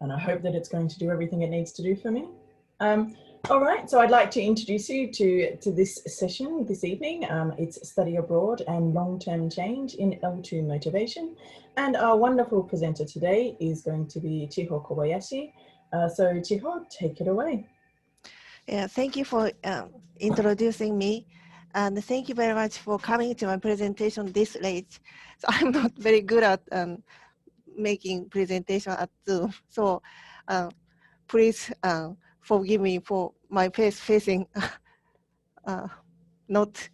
and I hope that it's going to do everything it needs to do for me. All right, so I'd like to introduce you to this session this evening. It's Study Abroad and Long-Term Change in L2 Motivation. And our wonderful presenter today is going to be Chiho Kobayashi. So Chiho, take it away. Yeah, thank you for introducing me. And thank you very much for coming to my presentation this late. So I'm not very good at making presentation at Zoom. So please forgive me for my face facing not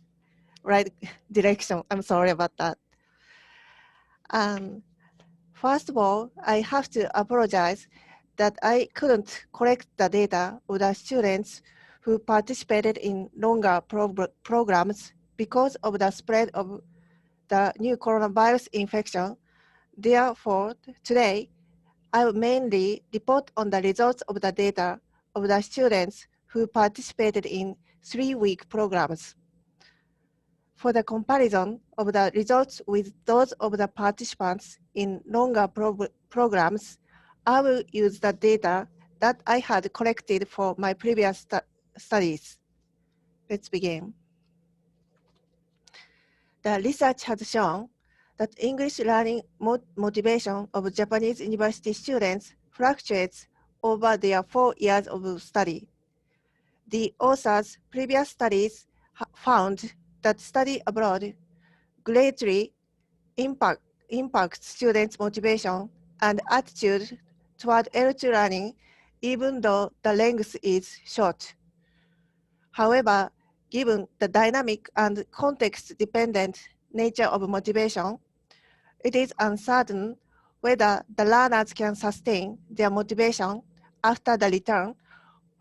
right direction. I'm sorry about that. First of all, I have to apologize that I couldn't collect the data of the students who participated in longer programs because of the spread of the new coronavirus infection. Therefore, today, I will mainly report on the results of the data of the students who participated in 3-week programs. For the comparison of the results with those of the participants in longer programs, I will use the data that I had collected for my previous studies. Let's begin. The research has shown that English learning motivation of Japanese university students fluctuates over their 4 years of study. The authors' previous studies found that study abroad greatly impacts students' motivation and attitude toward L2 learning, even though the length is short. However, given the dynamic and context-dependent nature of motivation, it is uncertain whether the learners can sustain their motivation after the return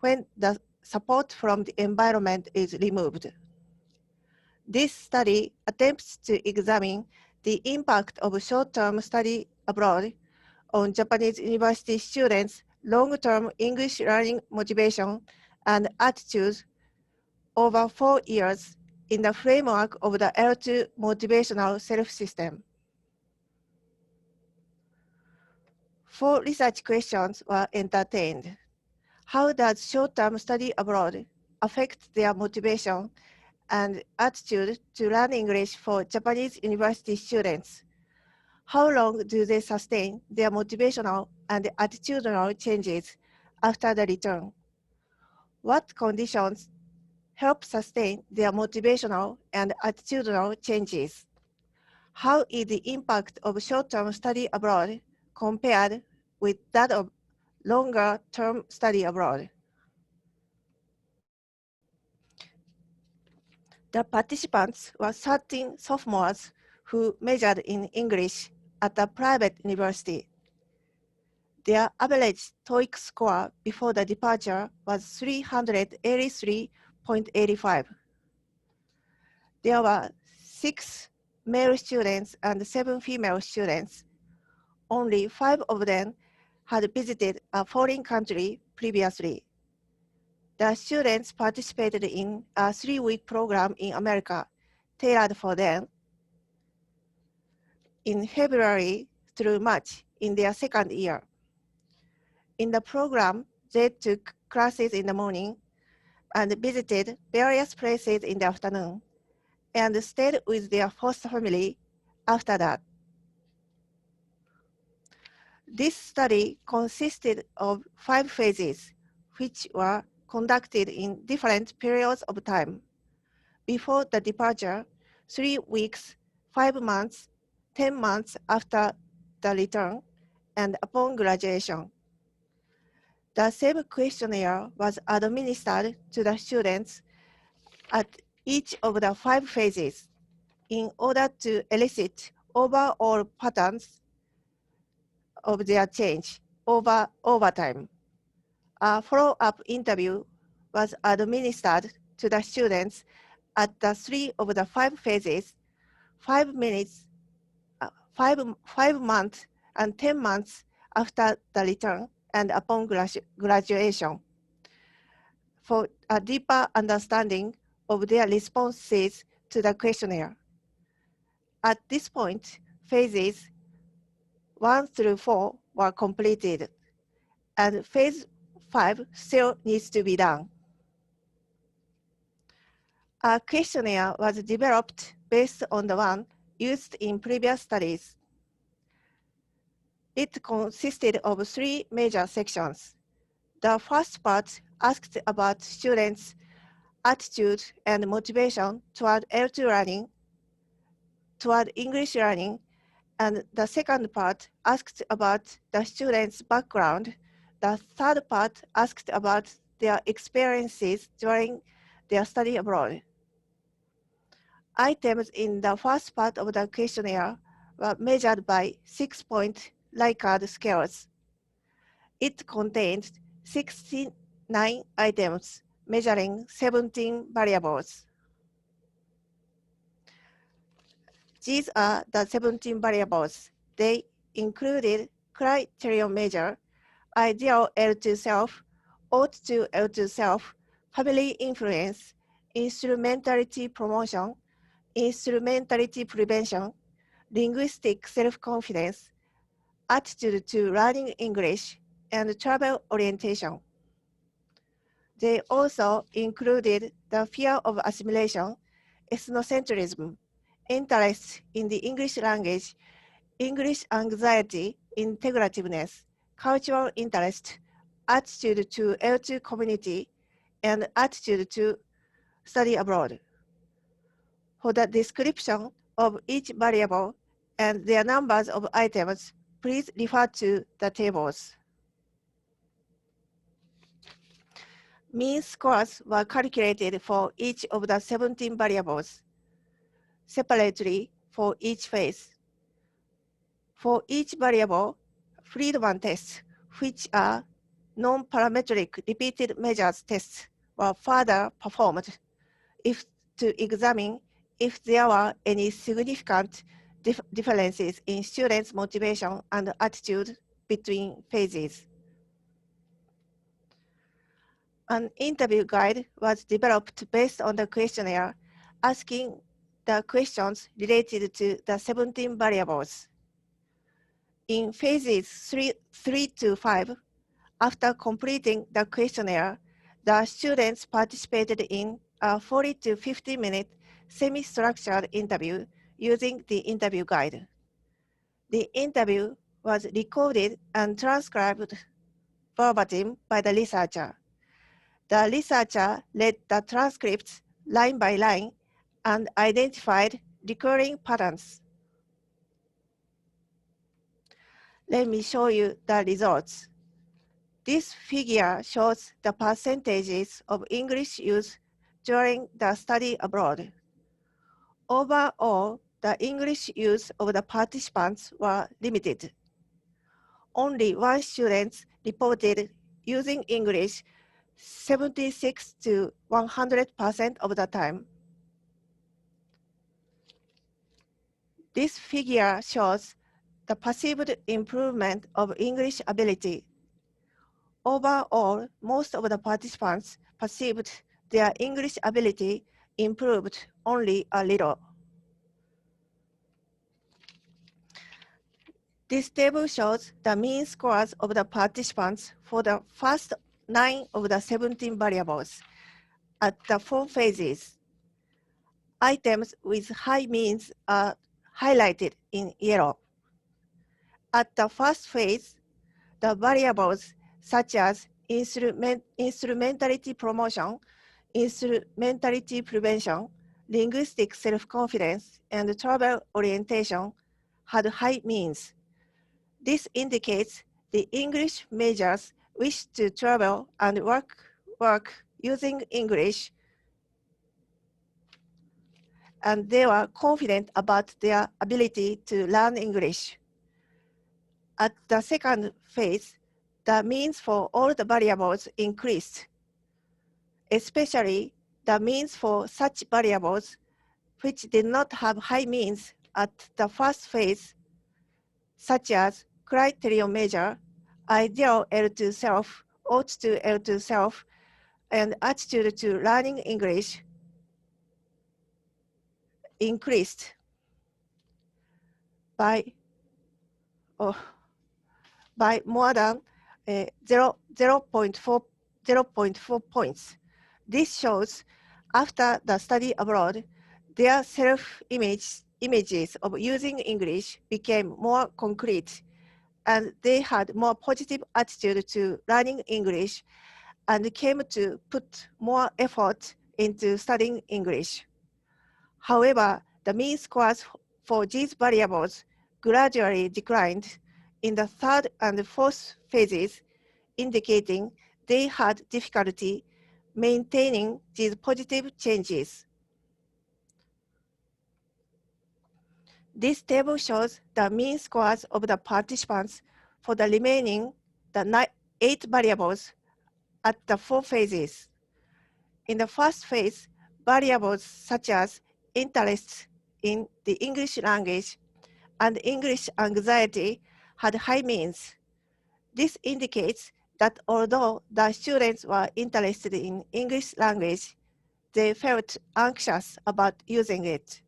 when the support from the environment is removed. This study attempts to examine the impact of short-term study abroad on Japanese university students' long-term English learning motivation and attitudes over 4 years in the framework of the L2 motivational self-system. 4 research questions were entertained. How does short-term study abroad affect their motivation and attitude to learn English for Japanese university students? How long do they sustain their motivational and attitudinal changes after the return? What conditions help sustain their motivational and attitudinal changes? How is the impact of short-term study abroad compared with that of longer-term study abroad? The participants were 13 sophomores who majored in English at a private university. Their average TOEIC score before the departure was 383.85. There were 6 male students and 7 female students. Only 5 of them had visited a foreign country previously. The students participated in a 3-week program in America, tailored for them, in February through March in their second year. In the program, they took classes in the morning and visited various places in the afternoon and stayed with their host family after that. This study consisted of 5 phases, which were conducted in different periods of time. Before the departure, 3 weeks, 5 months, 10 months after the return, and upon graduation. The same questionnaire was administered to the students at each of the 5 phases in order to elicit overall patterns of their change over time. A follow-up interview was administered to the students at the 3 of the 5 phases, 5 months and 10 months after the return and upon graduation, for a deeper understanding of their responses to the questionnaire. At this point, phases 1 through 4 were completed, and phase 5 still needs to be done. A questionnaire was developed based on the one used in previous studies. It consisted of 3 major sections. The first part asked about students' attitude and motivation toward L2 learning, toward English learning, and the second part asked about the students' background. The third part asked about their experiences during their study abroad. Items in the first part of the questionnaire were measured by 6-point Likert scales. It contained 69 items measuring 17 variables. These are the 17 variables. They included criterion measure, ideal L2 self, ought to L2 self, family influence, instrumentality promotion, instrumentality prevention, linguistic self-confidence, attitude to learning English, and travel orientation. They also included the fear of assimilation, ethnocentrism, interest in the English language, English anxiety, integrativeness, cultural interest, attitude to L2 community, and attitude to study abroad. For the description of each variable and their numbers of items, please refer to the tables. Mean scores were calculated for each of the 17 variables, separately for each phase. For each variable, Freedman tests, which are non-parametric repeated measures tests, were further performed to examine if there were any significant differences in students' motivation and attitude between phases. An interview guide was developed based on the questionnaire, asking the questions related to the 17 variables. In phases 3 to 5, after completing the questionnaire, the students participated in a 40 to 50-minute semi-structured interview using the interview guide. The interview was recorded and transcribed verbatim by the researcher. The researcher read the transcripts line by line and identified recurring patterns. Let me show you the results. This figure shows the percentages of English use during the study abroad. Overall, the English use of the participants were limited. Only one student reported using English 76 to 100% of the time. This figure shows the perceived improvement of English ability. Overall, most of the participants perceived their English ability improved only a little. This table shows the mean scores of the participants for the first 9 of the 17 variables at the 4 phases. Items with high means are highlighted in yellow. At the first phase, the variables such as instrumentality promotion, instrumentality prevention, linguistic self-confidence, and travel orientation had high means. This indicates the English majors wish to travel and work using English, and they were confident about their ability to learn English. At the second phase, the means for all the variables increased, especially the means for such variables which did not have high means at the first phase, such as criterion measure, ideal L2 self, ought to L2 self, and attitude to learning English increased by more than 0.4 points. This shows after the study abroad, their images of using English became more concrete, and they had more positive attitude to learning English and came to put more effort into studying English. However, the mean scores for these variables gradually declined in the third and fourth phases, indicating they had difficulty maintaining these positive changes. This table shows the mean scores of the participants for the remaining 8 variables at the 4 phases. In the first phase, variables such as interest in the English language and English anxiety had high means. This indicates that although the students were interested in English language, they felt anxious about using it.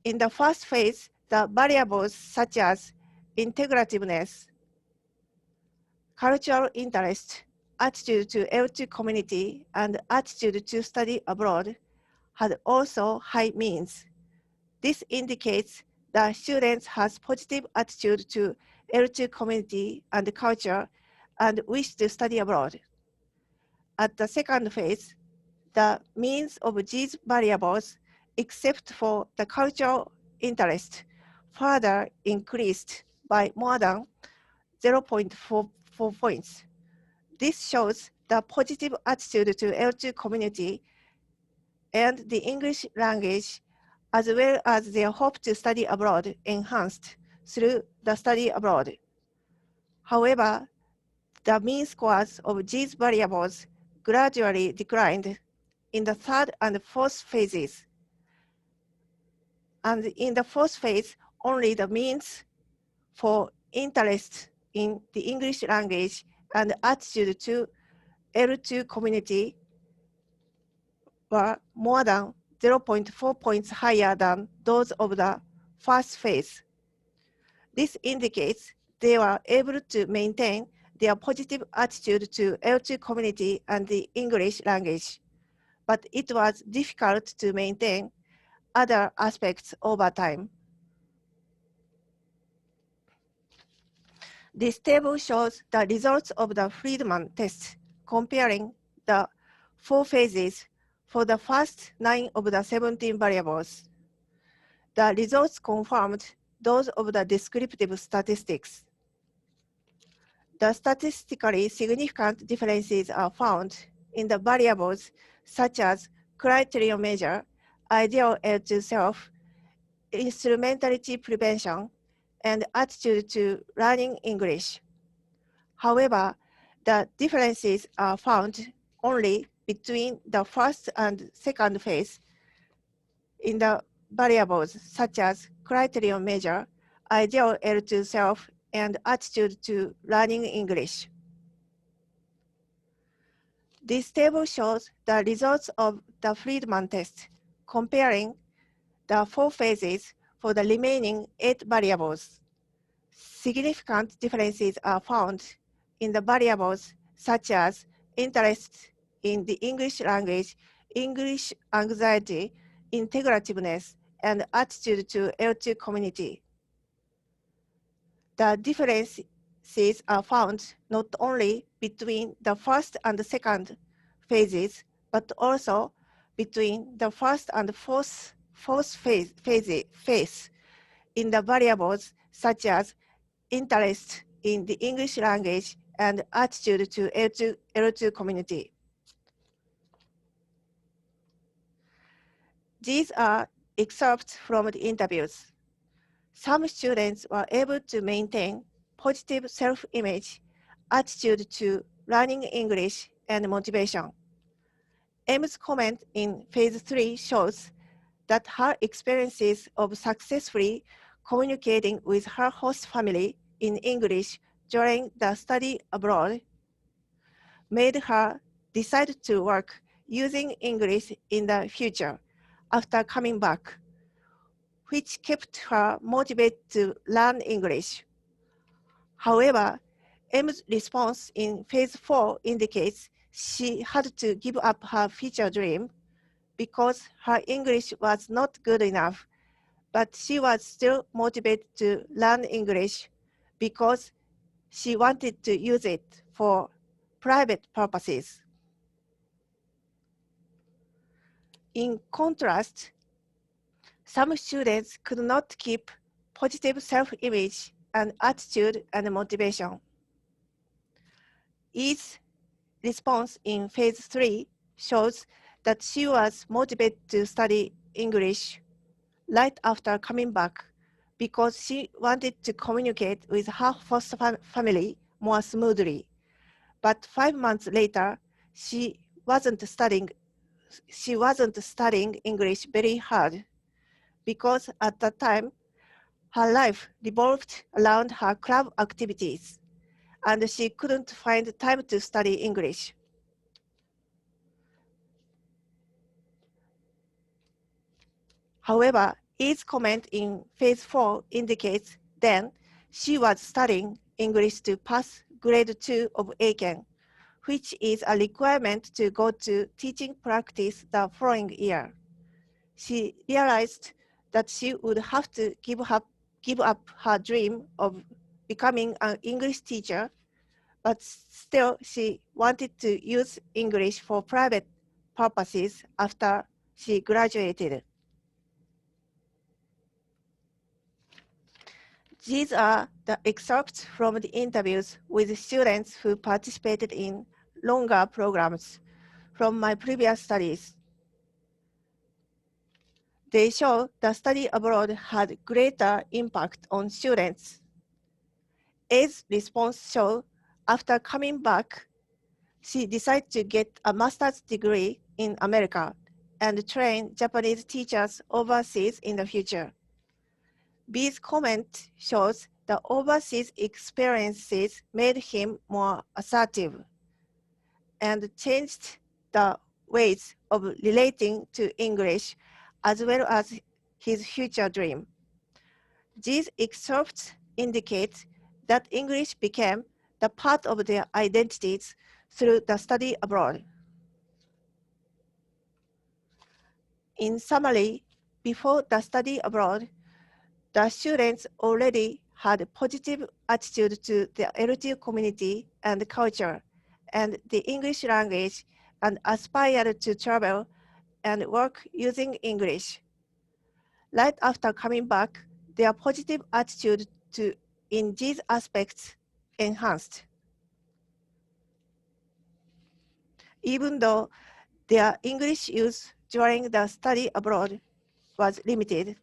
In the first phase, the variables such as integrativeness, cultural interest, attitude to L2 community, and attitude to study abroad had also high means. This indicates that students has positive attitude to L2 community and culture and wish to study abroad. At the second phase, the means of these variables, except for the cultural interest, further increased by more than 0.44 points. This shows the positive attitude to L2 community and the English language, as well as their hope to study abroad, enhanced through the study abroad. However, the mean scores of these variables gradually declined in the third and fourth phases. And in the fourth phase, only the means for interest in the English language and attitude to L2 community were more than 0.4 points higher than those of the first phase. This indicates they were able to maintain their positive attitude to L2 community and the English language, but it was difficult to maintain other aspects over time. This table shows the results of the Freedman test, comparing the 4 phases for the first 9 of the 17 variables. The results confirmed those of the descriptive statistics. The statistically significant differences are found in the variables such as criterion measure, ideal L2 self, instrumentality prevention, and attitude to learning English. However, the differences are found only between the first and second phase in the variables such as criterion measure, ideal L2 self, and attitude to learning English. This table shows the results of the Freedman test, comparing the 4 phases for the remaining 8 variables. Significant differences are found in the variables such as interest in the English language, English anxiety, integrativeness, and attitude to L2 community. The differences are found not only between the first and the second phases, but also between the first and fourth phase in the variables such as interest in the English language and attitude to L2 community. These are excerpts from the interviews. Some students were able to maintain positive self-image, attitude to learning English, and motivation. M's comment in phase 3 shows that her experiences of successfully communicating with her host family in English during the study abroad made her decide to work using English in the future after coming back, which kept her motivated to learn English. However, M's response in phase 4 indicates she had to give up her future dream because her English was not good enough, but she was still motivated to learn English because she wanted to use it for private purposes. In contrast, some students could not keep positive self-image and attitude and motivation. E's response in phase 3 shows that she was motivated to study English right after coming back because she wanted to communicate with her host family more smoothly. But 5 months later, she wasn't studying English very hard because at that time, her life revolved around her club activities, and she couldn't find time to study English. However, E's comment in phase 4 indicates then she was studying English to pass grade 2 of Aiken, which is a requirement to go to teaching practice the following year. She realized that she would have to give up her dream of becoming an English teacher, but still she wanted to use English for private purposes after she graduated. These are the excerpts from the interviews with students who participated in longer programs from my previous studies. They show the study abroad had greater impact on students. A's response shows after coming back, she decided to get a master's degree in America and train Japanese teachers overseas in the future. B's comment shows the overseas experiences made him more assertive and changed the ways of relating to English as well as his future dream. These excerpts indicate that English became the part of their identities through the study abroad. In summary, before the study abroad, the students already had a positive attitude to the LT community and culture and the English language and aspired to travel and work using English. Right after coming back, their positive attitude in these aspects enhanced. Even though their English use during the study abroad was limited,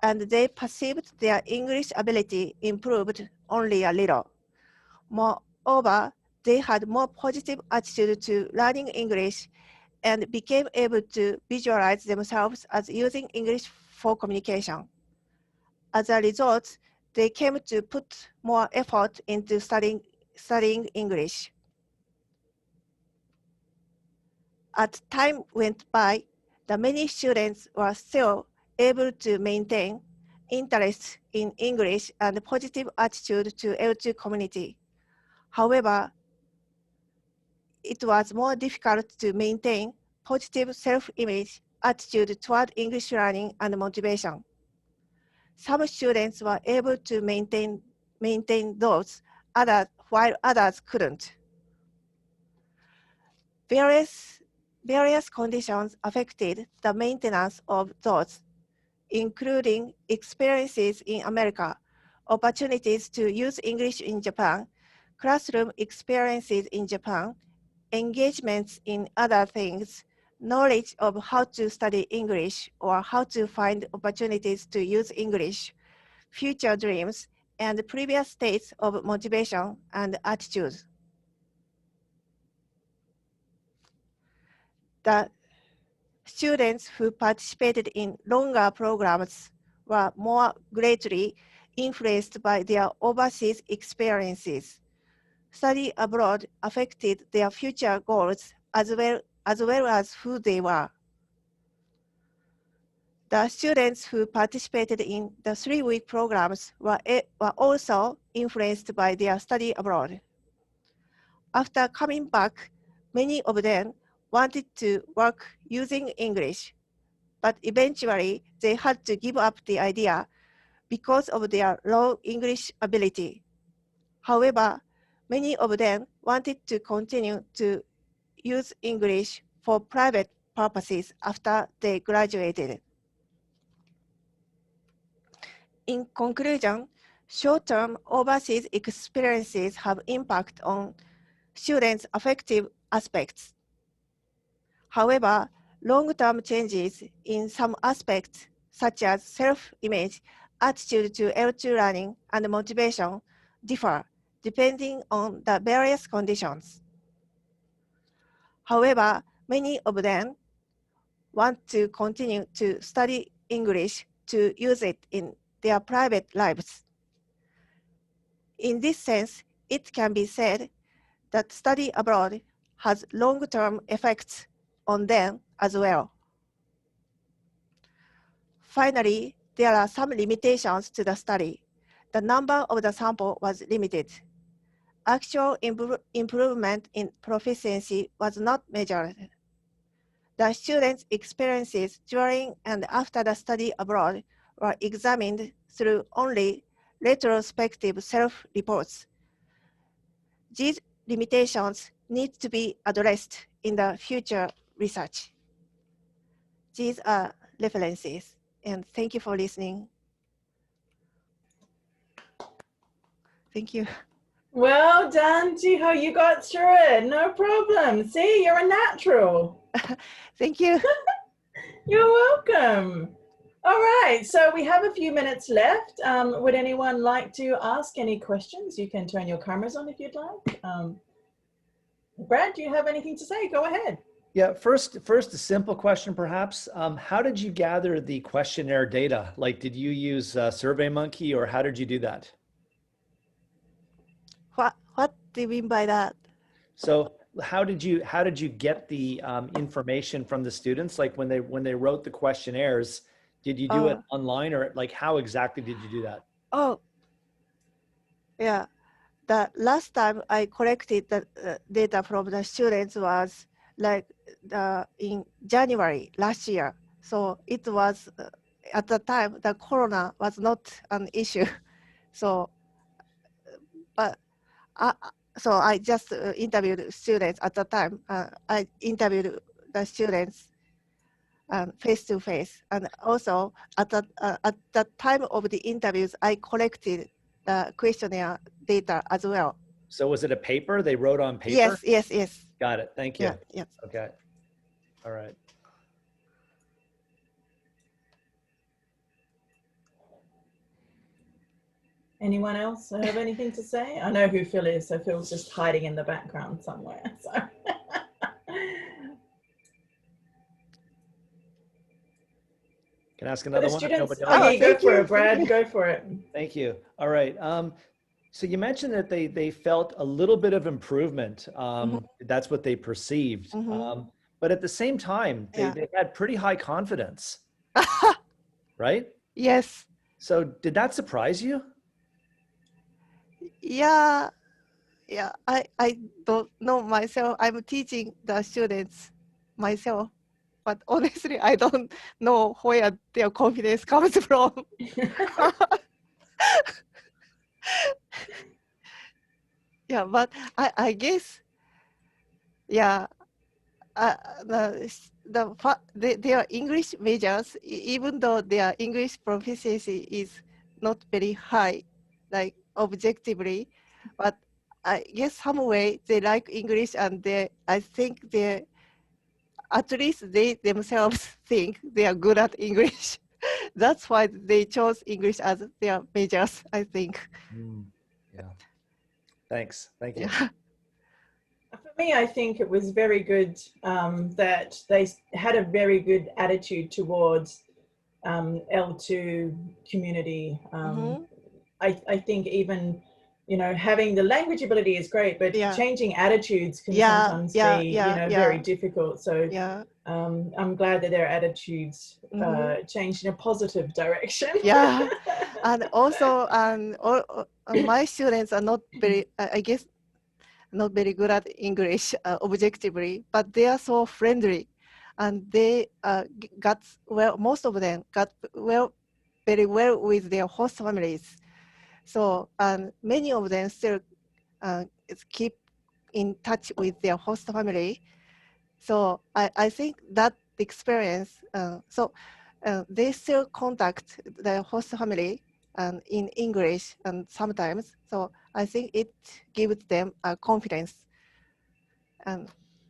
and they perceived their English ability improved only a little. Moreover, they had more positive attitude to learning English and became able to visualize themselves as using English for communication. As a result, they came to put more effort into studying English. As time went by, the many students were still able to maintain interest in English and positive attitude to L2 community. However, it was more difficult to maintain positive self-image attitude toward English learning and motivation. Some students were able to maintain those, while others couldn't. Various conditions affected the maintenance of those, including experiences in America, opportunities to use English in Japan, classroom experiences in Japan, engagements in other things, knowledge of how to study English or how to find opportunities to use English, future dreams, and previous states of motivation and attitude. The students who participated in longer programs were more greatly influenced by their overseas experiences. Study abroad affected their future goals as well as who they were. The students who participated in the 3-week programs were also influenced by their study abroad. After coming back, many of them wanted to work using English, but eventually they had to give up the idea because of their low English ability. However, many of them wanted to continue to use English for private purposes after they graduated. In conclusion, short-term overseas experiences have impact on students' affective aspects. However, long-term changes in some aspects, such as self-image, attitude to L2 learning, and motivation, differ depending on the various conditions. However, many of them want to continue to study English to use it in their private lives. In this sense, it can be said that study abroad has long-term effects on them as well. Finally, there are some limitations to the study. The number of the sample was limited. Actual improvement in proficiency was not measured. The students' experiences during and after the study abroad were examined through only retrospective self-reports. These limitations need to be addressed in the future research. These are references, and thank you for listening. Thank you. Well done, Chiho. You got through it. No problem. See, you're a natural. Thank you. You're welcome. All right, so we have a few minutes left. Would anyone like to ask any questions? You can turn your cameras on if you'd like. Brad, do you have anything to say? Go ahead. Yeah, first a simple question perhaps. How did you gather the questionnaire data? Like, did you use SurveyMonkey, or how did you do that? What do you mean by that? So how did you get the information from the students? Like when they wrote the questionnaires, did you do it online, or like how exactly did you do that? Oh, yeah. The last time I collected the data from the students was like in January last year. So it was at the time the corona was not an issue. So, but so I just interviewed students at the time. I interviewed the students face to face, and also at the time of the interviews, I collected the questionnaire data as well. So was it a paper they wrote on paper? Yes. Got it. Thank you. Yeah, yes. Okay. All right. Anyone else have anything to say? I know who Phil is, so Phil's just hiding in the background somewhere. So. Can I ask another one? Students, okay, go for it, Brad. Go for it. Thank you. All right. So you mentioned that they felt a little bit of improvement. That's what they perceived. But at the same time, they had pretty high confidence, right? Yes. So did that surprise you? Yeah. I don't know myself. I'm teaching the students myself, but honestly, I don't know where their confidence comes from. Yeah, but I guess, yeah, their English majors, even though their English proficiency is not very high, like objectively, but I guess some way they like English, and I think at least they themselves think they are good at English. That's why they chose English as their majors, I think. Yeah. Thanks. Thank you. Yeah. For me, I think it was very good that they had a very good attitude towards L2 community. I think even, you know, having the language ability is great, but changing attitudes can sometimes be, very difficult. So I'm glad that their attitudes changed in a positive direction. Yeah, and also my students are not very, I guess, not very good at English objectively, but they are so friendly, and they got well. Most of them got well, very well with their host families. So many of them still keep in touch with their host family. So I think that experience. They still contact their host family in English and sometimes. So I think it gives them confidence.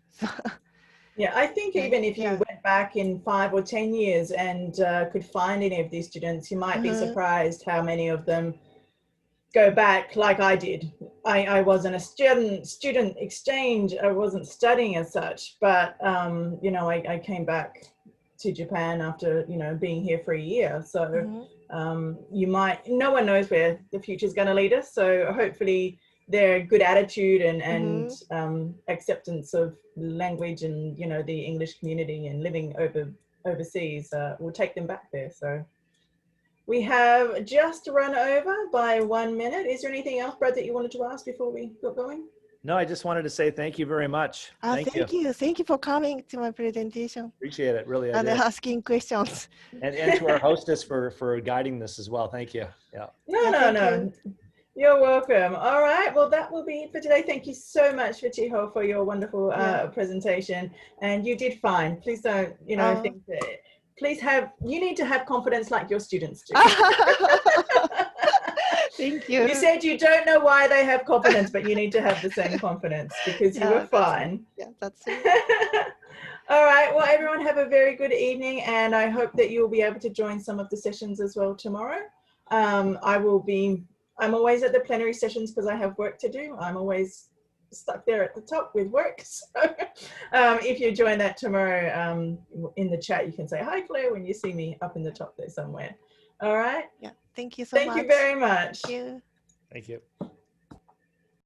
So Yeah, I think even if you went back in 5 or 10 years and could find any of these students, you might be surprised how many of them go back like I did. I wasn't a student exchange. I wasn't studying as such, but you know, I came back to Japan after, you know, being here for a year. So you might, no one knows where the future is going to lead us. So hopefully their good attitude and acceptance of language and, you know, the English community and living overseas will take them back there. So we have just run over by 1 minute. Is there anything else, Brad, that you wanted to ask before we got going? No, I just wanted to say thank you very much. Thank you. Thank you for coming to my presentation. Appreciate it, really. And asking questions. And to our hostess for guiding this as well. Thank you. Yeah. No. You're welcome. All right. Well, that will be it for today. Thank you so much for Chiho for your wonderful presentation. And you did fine. Please don't, you know, think that. You need to have confidence like your students do. Thank you. You said you don't know why they have confidence, but you need to have the same confidence because you were fine. That's it. All right. Well, everyone have a very good evening, and I hope that you'll be able to join some of the sessions as well tomorrow. I'm always at the plenary sessions because I have work to do. I'm always stuck there at the top with work. So if you join that tomorrow in the chat, you can say hi, Claire, when you see me up in the top there somewhere. All right. Yeah. Thank you so much. Thank you very much. Thank you. Thank you.